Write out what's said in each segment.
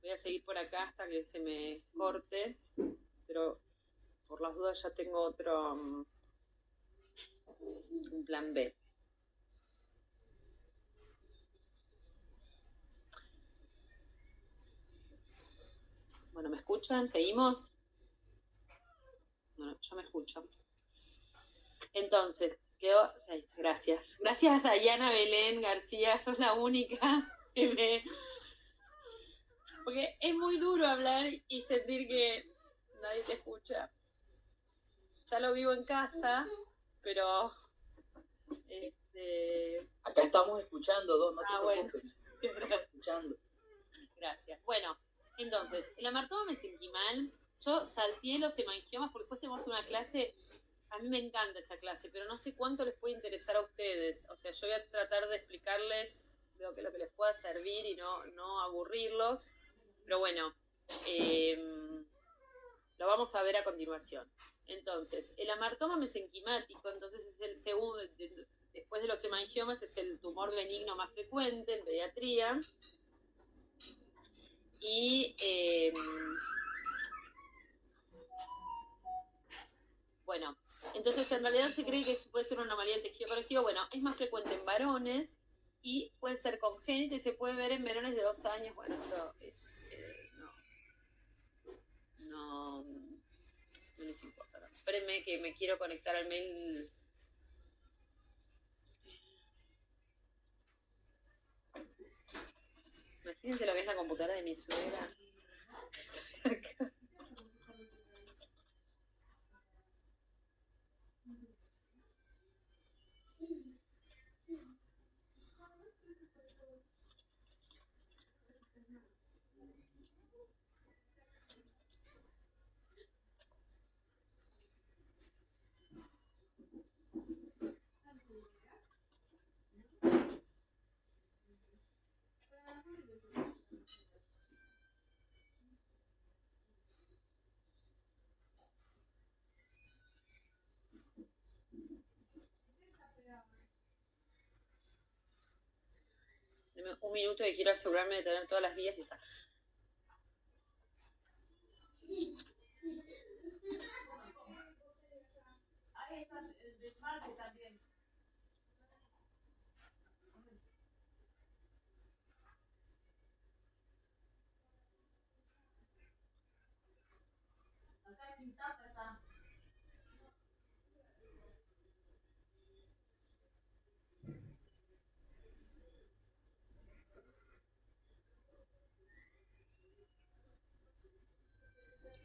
Voy a seguir por acá hasta que se me corte, pero por las dudas ya tengo otro, un plan B. Bueno, ¿me escuchan? ¿Seguimos? Bueno, yo me escucho. Entonces, quedó... Gracias. Gracias, Dayana Belén García, sos la única que me... Porque es muy duro hablar y sentir que nadie te escucha. Ya lo vivo en casa, pero... Acá estamos escuchando, no te preocupes. Bueno. Estamos escuchando. Gracias. Bueno, entonces, el amartoma mesenquimal, yo salteé los hemangiomas porque después tenemos una clase, a mí me encanta esa clase, pero no sé cuánto les puede interesar a ustedes. O sea, yo voy a tratar de explicarles lo que les pueda servir y no aburrirlos. Pero bueno, lo vamos a ver a continuación. Entonces, el amartoma mesenquimático, entonces es el segundo, después de los hemangiomas, es el tumor benigno más frecuente en pediatría. Y bueno, entonces en realidad se cree que puede ser una anomalía del tejido conectivo. Bueno, es más frecuente en varones y puede ser congénito y se puede ver en varones de 2 años. Bueno, esto es... no les importa. No. Espérenme que me quiero conectar al mail. Imagínense lo que es la computadora de mi suegra. Estoy acá. Deme un minuto que quiero asegurarme de tener todas las guías y está. Ahí está el desmarque también. Acá en Quintana está.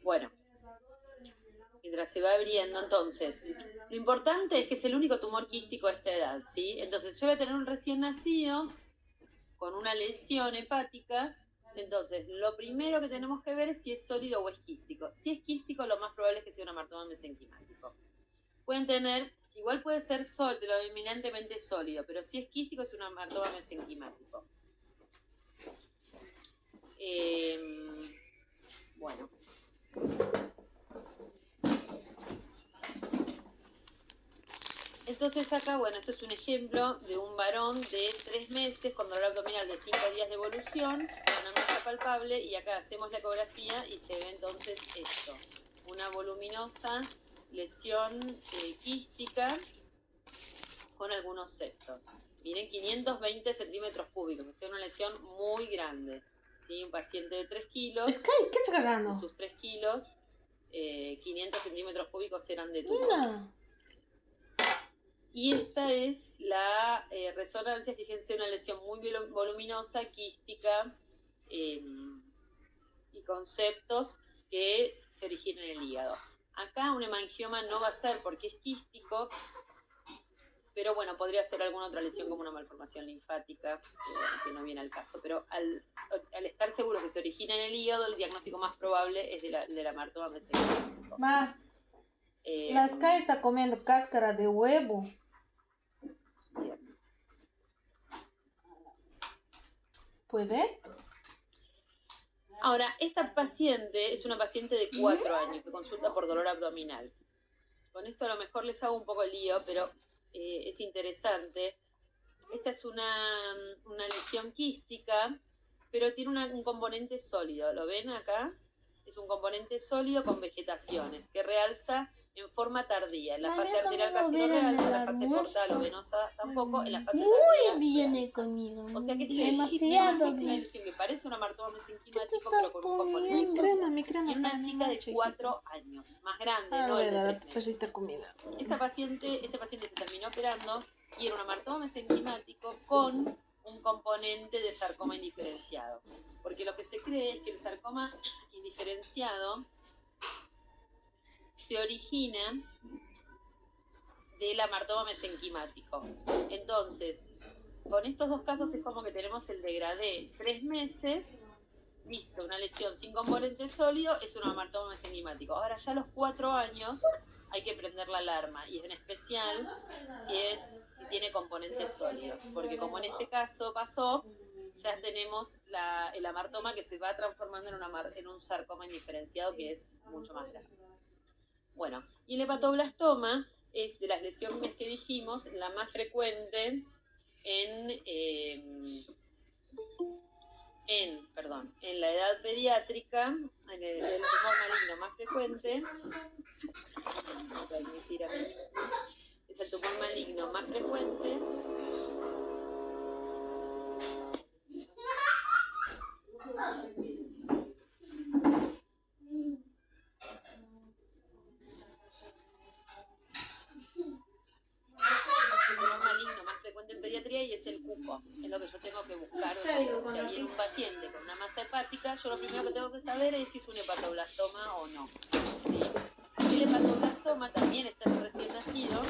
Bueno, mientras se va abriendo, entonces, lo importante es que es el único tumor quístico a esta edad, ¿sí? Entonces, yo voy a tener un recién nacido con una lesión hepática, entonces, lo primero que tenemos que ver es si es sólido o es quístico. Si es quístico, lo más probable es que sea un amartoma mesenquimático. Pueden tener, igual puede ser sólido, eminentemente sólido, pero si es quístico es un amartoma mesenquimático. Bueno. Entonces acá, bueno, esto es un ejemplo de un varón de 3 meses con dolor abdominal de 5 días de evolución, una masa palpable, y acá hacemos la ecografía y se ve entonces esto, una voluminosa lesión quística con algunos septos. Miren, 520 centímetros cúbicos, es una lesión muy grande. ¿Sí? Un paciente de 3 kilos. Sky, ¿qué estás ganando? De sus 3 kilos, 500 centímetros cúbicos eran de tumor. Mira. Y esta es la resonancia, fíjense, una lesión muy voluminosa, quística, y con septos que se originan en el hígado. Acá un hemangioma no va a ser porque es quístico, pero bueno, podría ser alguna otra lesión como una malformación linfática, que no viene al caso. Pero al estar seguro que se origina en el hígado, el diagnóstico más probable es de la amartoma mesenquímico. Más. La Sky está comiendo cáscara de huevo. Bien. ¿Puede? Ahora, esta paciente es una paciente de 4 años que consulta por dolor abdominal. Con esto a lo mejor les hago un poco el lío, pero es interesante. Esta es una lesión quística pero tiene un componente sólido. ¿Lo ven acá? Es un componente sólido con vegetaciones que realza en forma tardía. En la fase arterial casi no realza, en la fase portal o venosa tampoco, en la fase tardía Viene conmigo. O sea que Demasiado es una lesión que parece un amartoma mesenquimático, pero con un componente sólido. Y una chica de 4 años, más grande, no el de 3 meses. Este paciente se terminó operando y era un amartoma mesenquimático con un componente de sarcoma indiferenciado. Porque lo que se cree es que el sarcoma indiferenciado se origina del amartoma mesenquimático. Entonces, con estos dos casos es como que tenemos el degradé 3 meses, listo, una lesión sin componente sólido, es un amartoma mesenquimático. Ahora ya a los 4 años hay que prender la alarma, y en especial si tiene componentes sólidos, porque como en este caso pasó, ya tenemos el amartoma que se va transformando en un sarcoma indiferenciado que es mucho más grande. Bueno, y el hepatoblastoma es de las lesiones que dijimos la más frecuente en la edad pediátrica, en el tumor maligno más frecuente, es el tumor maligno más frecuente en pediatría, y es el cupo. Es lo que yo tengo que buscar. Si viene un paciente con una masa hepática, yo lo primero que tengo que saber es si es un hepatoblastoma o no. ¿Sí? El hepatoblastoma también está en recién nacido.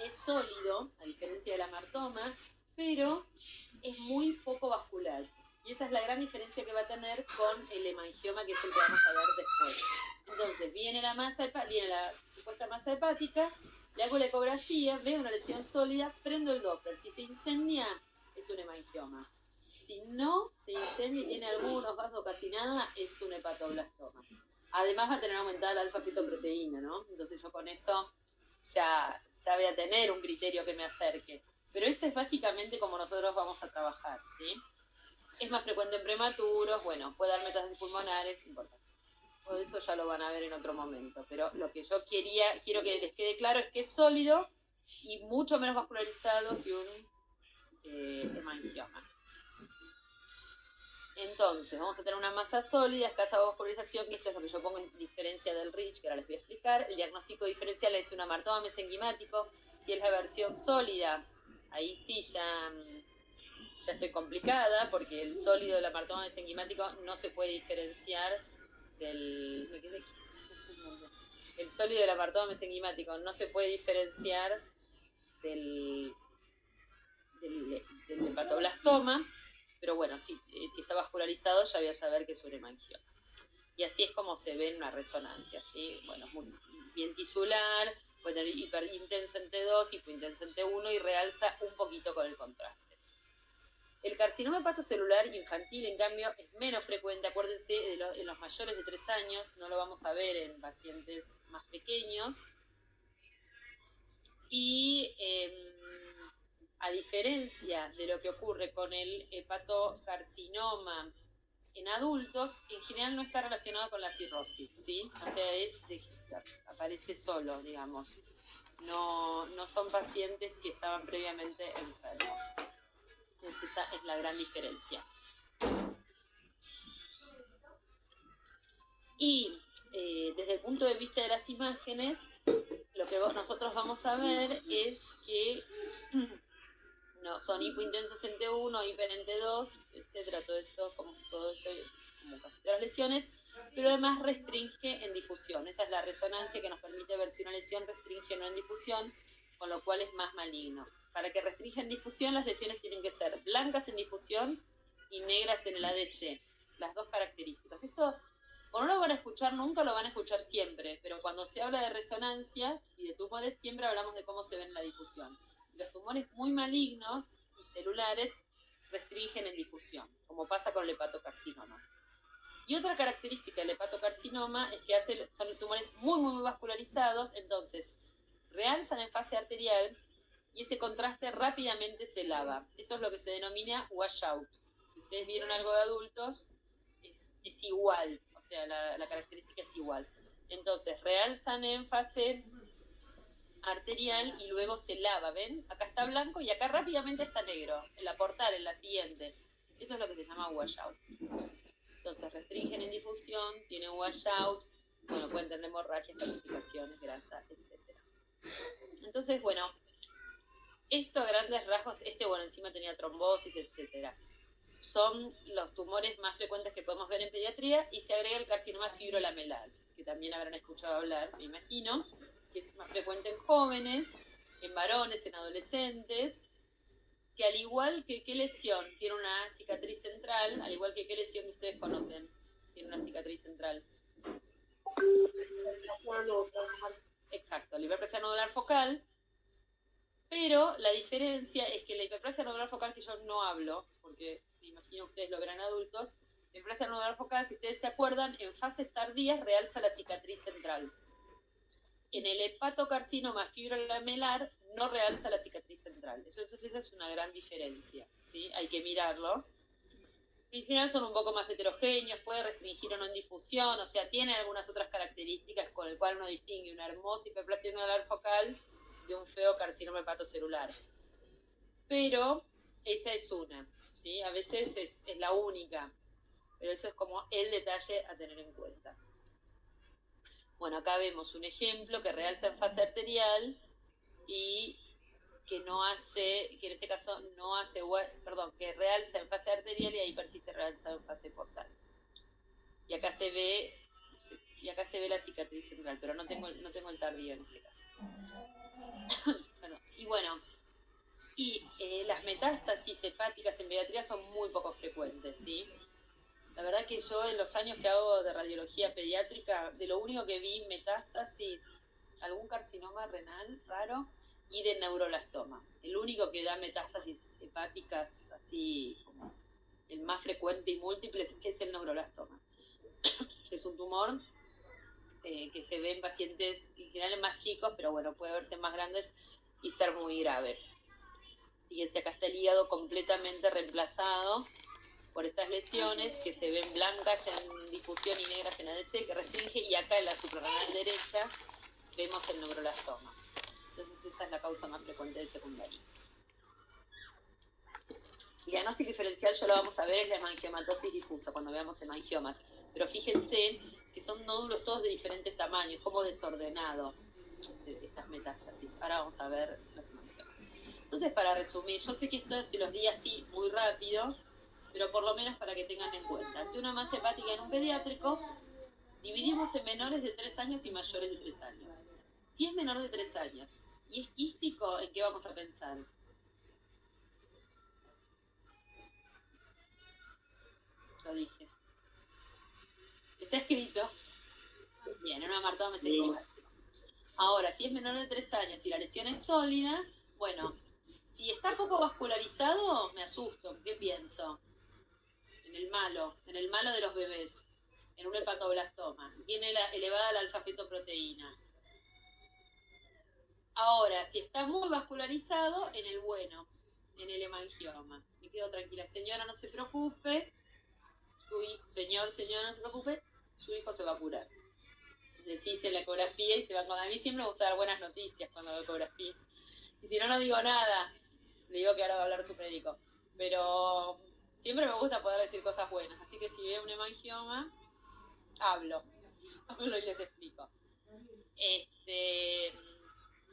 Es sólido, a diferencia del amartoma, pero es muy poco vascular. Y esa es la gran diferencia que va a tener con el hemangioma, que es el que vamos a ver después. Entonces, viene la supuesta masa hepática, le hago la ecografía, veo una lesión sólida, prendo el Doppler. Si se incendia, es un hemangioma. Si no se incendia y tiene algunos vasos, casi nada, es un hepatoblastoma. Además va a tener aumentada la alfa-fetoproteína, ¿no? Entonces yo con eso ya voy a tener un criterio que me acerque. Pero ese es básicamente como nosotros vamos a trabajar, ¿sí? Es más frecuente en prematuros, bueno, puede dar metástasis pulmonares, importante. Todo eso ya lo van a ver en otro momento, pero lo que yo quiero que les quede claro es que es sólido y mucho menos vascularizado que un hemangioma. Entonces, vamos a tener una masa sólida, escasa vascularización, que esto es lo que yo pongo en diferencia del Rich, que ahora les voy a explicar. El diagnóstico diferencial es un amartoma mesenquimático. Si es la versión sólida, ahí sí ya estoy complicada, porque el sólido del amartoma mesenquimático no se puede diferenciar el sólido del amartoma mesenquimático no se puede diferenciar del hepatoblastoma, pero bueno, si está vascularizado ya voy a saber que es un hemangioma. Y así es como se ve en una resonancia, ¿sí? Bueno, muy bien tisular, puede tener hiperintenso en T2, hipointenso en T1 y realza un poquito con el contraste. El carcinoma hepatocelular infantil, en cambio, es menos frecuente. Acuérdense, en los mayores de 3 años, no lo vamos a ver en pacientes más pequeños. Y a diferencia de lo que ocurre con el hepatocarcinoma en adultos, en general no está relacionado con la cirrosis, ¿sí? O sea, aparece solo, digamos. No son pacientes que estaban previamente enfermos. Entonces esa es la gran diferencia. Y desde el punto de vista de las imágenes, lo que nosotros vamos a ver es que no son hipointensos en T1, hiper en T2, etcétera, todo eso como casi todas las lesiones, pero además restringe en difusión. Esa es la resonancia que nos permite ver si una lesión restringe o no en difusión, con lo cual es más maligno. Para que restrinja en difusión, las lesiones tienen que ser blancas en difusión y negras en el ADC. Las dos características. Esto, o no lo van a escuchar nunca, lo van a escuchar siempre, pero cuando se habla de resonancia y de tumores, siempre hablamos de cómo se ven en la difusión. Y los tumores muy malignos y celulares restringen en difusión, como pasa con el hepatocarcinoma. Y otra característica del hepatocarcinoma es que son tumores muy, muy vascularizados, entonces realzan en fase arterial y ese contraste rápidamente se lava. Eso es lo que se denomina washout. Si ustedes vieron algo de adultos, es igual, o sea, la característica es igual. Entonces, realzan en fase arterial y luego se lava, ¿ven? Acá está blanco y acá rápidamente está negro, en la portal, en la siguiente. Eso es lo que se llama washout. Entonces, restringen en difusión, tienen washout, bueno, pueden tener hemorragias, calcificaciones, grasa, etc. Entonces, bueno, esto a grandes rasgos, bueno, encima tenía trombosis, etc. Son los tumores más frecuentes que podemos ver en pediatría y se agrega el carcinoma fibrolamelar, que también habrán escuchado hablar, me imagino, que es más frecuente en jóvenes, en varones, en adolescentes, que al igual que qué lesión tiene una cicatriz central, al igual que qué lesión que ustedes conocen, tiene una cicatriz central. Exacto, la hiperplasia nodular focal, pero la diferencia es que la hiperplasia nodular focal, que yo no hablo, porque me imagino ustedes lo verán adultos, la hiperplasia nodular focal, si ustedes se acuerdan, en fases tardías realza la cicatriz central. En el hepatocarcinoma fibrolamelar no realza la cicatriz central. Esa es una gran diferencia, ¿sí? Hay que mirarlo. En general son un poco más heterogéneos, puede restringir o no en difusión, o sea, tiene algunas otras características con el cual uno distingue una hermosa hiperplasia nodular focal de un feo carcinoma hepatocelular. Pero esa es una, ¿sí? A veces es la única, pero eso es como el detalle a tener en cuenta. Bueno, acá vemos un ejemplo que realza en fase arterial y que no hace, que en este caso no hace, perdón, que realza en fase arterial y ahí persiste realzado en fase portal. Y acá se ve, la cicatriz central, pero no tengo el tardío en este caso. Las metástasis hepáticas en pediatría son muy poco frecuentes, ¿sí? La verdad que yo en los años que hago de radiología pediátrica, de lo único que vi metástasis, algún carcinoma renal raro y de neuroblastoma. El único que da metástasis hepáticas así como el más frecuente y múltiple es el neuroblastoma. Es un tumor que se ve en pacientes en general más chicos, pero bueno, puede verse más grandes y ser muy grave. Fíjense, acá está el hígado completamente reemplazado por estas lesiones que se ven blancas en difusión y negras en ADC, que restringe, y acá en la suprarrenal derecha vemos el neuroblastoma. Entonces esa es la causa más frecuente del secundario. El diagnóstico diferencial ya lo vamos a ver, es la hemangiomatosis difusa, cuando veamos hemangiomas. Pero fíjense que son nódulos todos de diferentes tamaños, como desordenado estas metástasis. Ahora vamos a ver los hemangiomas. Entonces, para resumir, yo sé que esto se los di así muy rápido, pero por lo menos para que tengan en cuenta. Ante una masa hepática en un pediátrico, dividimos en menores de 3 años y mayores de 3 años. Si es menor de 3 años y es quístico, ¿en qué vamos a pensar? Lo dije. Está escrito. Bien, en una amartoma mesenquimática. Ahora, si es menor de 3 años y la lesión es sólida, bueno, si está poco vascularizado, me asusto. ¿Qué pienso? En el malo de los bebés, en un hepatoblastoma. Tiene elevada la alfa-fetoproteína. Ahora, si está muy vascularizado, en el bueno, en el hemangioma. Me quedo tranquila. Señora, no se preocupe. Su hijo, señora, no se preocupe. Su hijo se va a curar. Decís en la ecografía y se va a... A mí siempre me gusta dar buenas noticias cuando veo ecografía. Y si no, no digo nada. Le digo que ahora va a hablar su médico. Pero siempre me gusta poder decir cosas buenas. Así que si veo un hemangioma, hablo y les explico.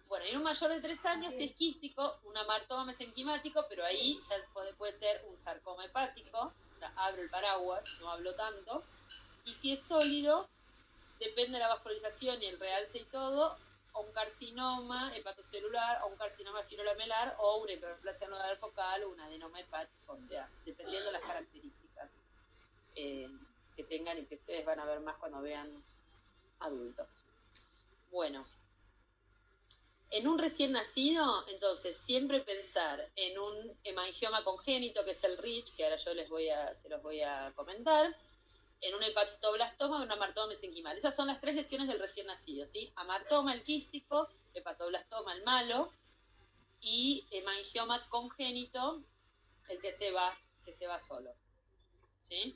Bueno, en un mayor de 3 años, si es quístico, un amartoma mesenquimático, pero ahí ya puede ser un sarcoma hepático, ya abro el paraguas, no hablo tanto. Y si es sólido, depende de la vascularización y el realce y todo, o un carcinoma hepatocelular, o un carcinoma fibrolamelar, o una hiperplasia nodular focal, o un adenoma hepático, o sea, dependiendo de las características que tengan y que ustedes van a ver más cuando vean adultos. Bueno, en un recién nacido, entonces, siempre pensar en un hemangioma congénito, que es el RICH, que ahora yo se los voy a comentar, en un hepatoblastoma o un amartoma mesenquimal. Esas son las 3 lesiones del recién nacido, ¿sí? Amartoma, el quístico, hepatoblastoma, el malo, y hemangioma congénito, el que se va solo. ¿sí?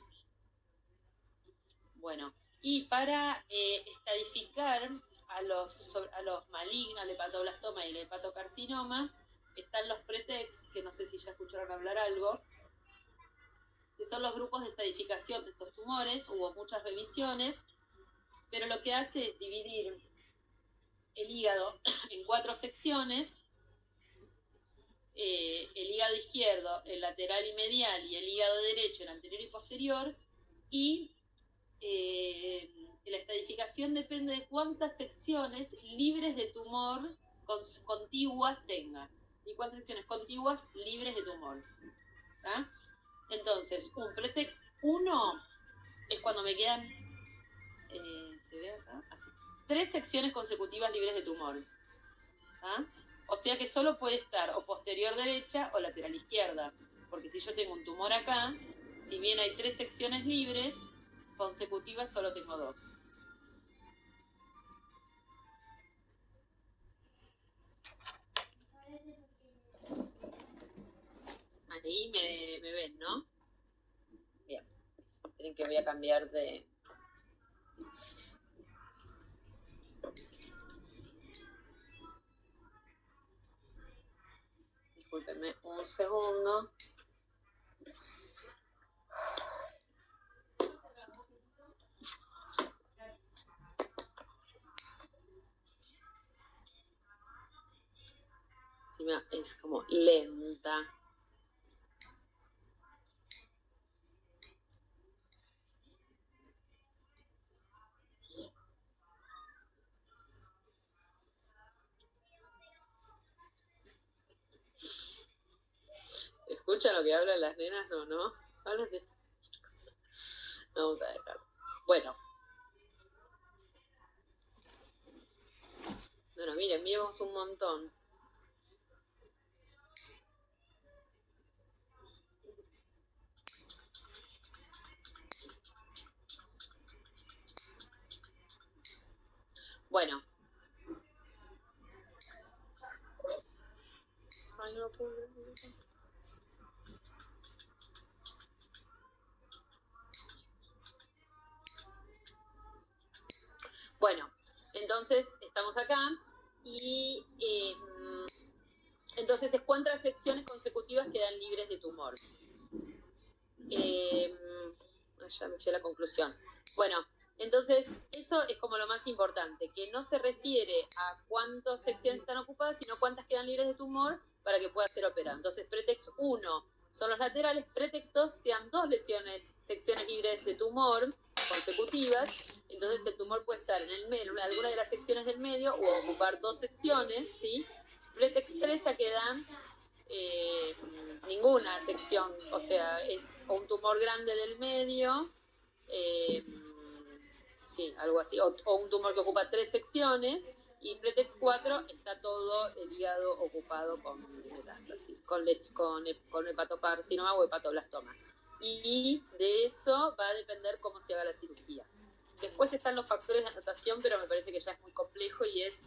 Bueno, y para estadificar a los malignos, el hepatoblastoma y el hepatocarcinoma, están los pretext, que no sé si ya escucharon hablar algo, que son los grupos de estadificación de estos tumores. Hubo muchas revisiones, pero lo que hace es dividir el hígado en 4 secciones, el hígado izquierdo, el lateral y medial, y el hígado derecho, el anterior y posterior, y la estadificación depende de cuántas secciones libres de tumor contiguas tenga, ¿sí? Cuántas secciones contiguas libres de tumor, ¿tá? Entonces, un pretext 1 es cuando me quedan, ¿se ve acá? Así, 3 secciones consecutivas libres de tumor, ¿tá? O sea que solo puede estar o posterior derecha o lateral izquierda, porque si yo tengo un tumor acá, si bien hay 3 secciones libres consecutivas, solo tengo 2. Ahí me ven, ¿no? Bien. Miren que voy a cambiar de... Discúlpenme un segundo. Es como lenta. ¿Escuchan lo que hablan las nenas? No. Hablan de cosas. Vamos a dejar. Bueno, miren, miremos un montón. Bueno. Ay, no puedo ver. Bueno, entonces estamos acá y entonces es cuántas secciones consecutivas quedan libres de tumor. Ya me fui a la conclusión. Bueno, entonces eso es como lo más importante, que no se refiere a cuántas secciones están ocupadas, sino cuántas quedan libres de tumor para que pueda ser operado. Entonces, pretext 1 son los laterales, pretext 2 quedan 2 secciones libres de tumor consecutivas, entonces el tumor puede estar en alguna de las secciones del medio o ocupar 2 secciones, ¿sí? Pretext 3 ya quedan ninguna sección, o sea, es un tumor grande del medio, sí, algo así, o un tumor que ocupa 3 secciones, y pretext 4 está todo el hígado ocupado con metástasis, con hepatocarcinoma o hepatoblastoma. Y de eso va a depender cómo se haga la cirugía. Después están los factores de anotación, pero me parece que ya es muy complejo y es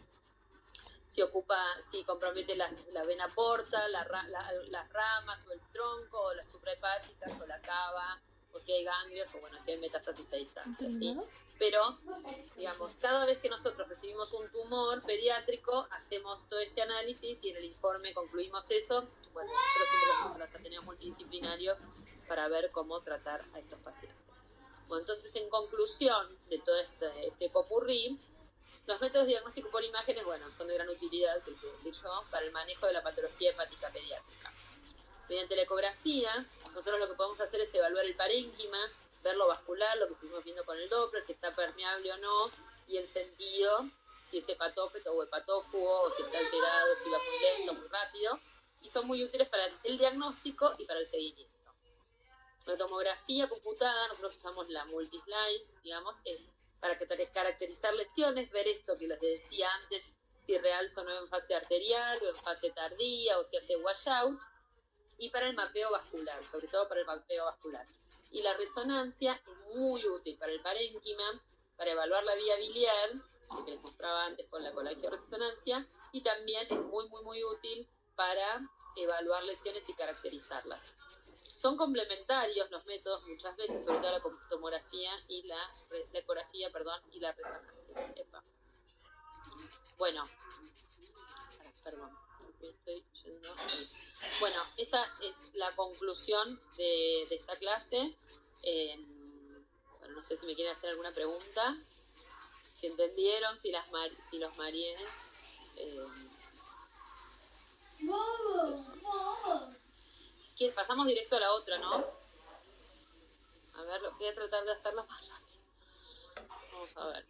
si compromete la vena porta, las ramas o el tronco, o las suprahepáticas o la cava, o si hay ganglios, o bueno, si hay metástasis a distancia, ¿sí? Pero, digamos, cada vez que nosotros recibimos un tumor pediátrico, hacemos todo este análisis y en el informe concluimos eso. Bueno, nosotros siempre lo hacemos a los ateneos multidisciplinarios para ver cómo tratar a estos pacientes. Bueno, entonces, en conclusión de todo este popurrí, los métodos de diagnóstico por imágenes, bueno, son de gran utilidad, te quiero decir yo, para el manejo de la patología hepática pediátrica. Mediante la ecografía, nosotros lo que podemos hacer es evaluar el parénquima, ver lo vascular, lo que estuvimos viendo con el Doppler, si está permeable o no, y el sentido, si es hepatópeto o hepatófugo, o si está alterado, si va muy lento, muy rápido, y son muy útiles para el diagnóstico y para el seguimiento. La tomografía computada, nosotros usamos la multislice, digamos, es para caracterizar lesiones, ver esto que les decía antes, si realza o no en fase arterial o en fase tardía o si hace washout, y para el mapeo vascular, sobre todo para el mapeo vascular. Y la resonancia es muy útil para el parénquima, para evaluar la vía biliar, que les mostraba antes con la colangioresonancia, y también es muy útil para evaluar lesiones y caracterizarlas. Son complementarios los métodos muchas veces, sobre todo la tomografía y la ecografía, y la resonancia. Epa. Bueno, perdón, me estoy yendo. Bueno, esa es la conclusión de esta clase. Bueno, no sé si me quieren hacer alguna pregunta. Si entendieron, si los mareé. Pasamos directo a la otra, ¿no? A ver, voy a tratar de hacerlo más rápido. Vamos a ver.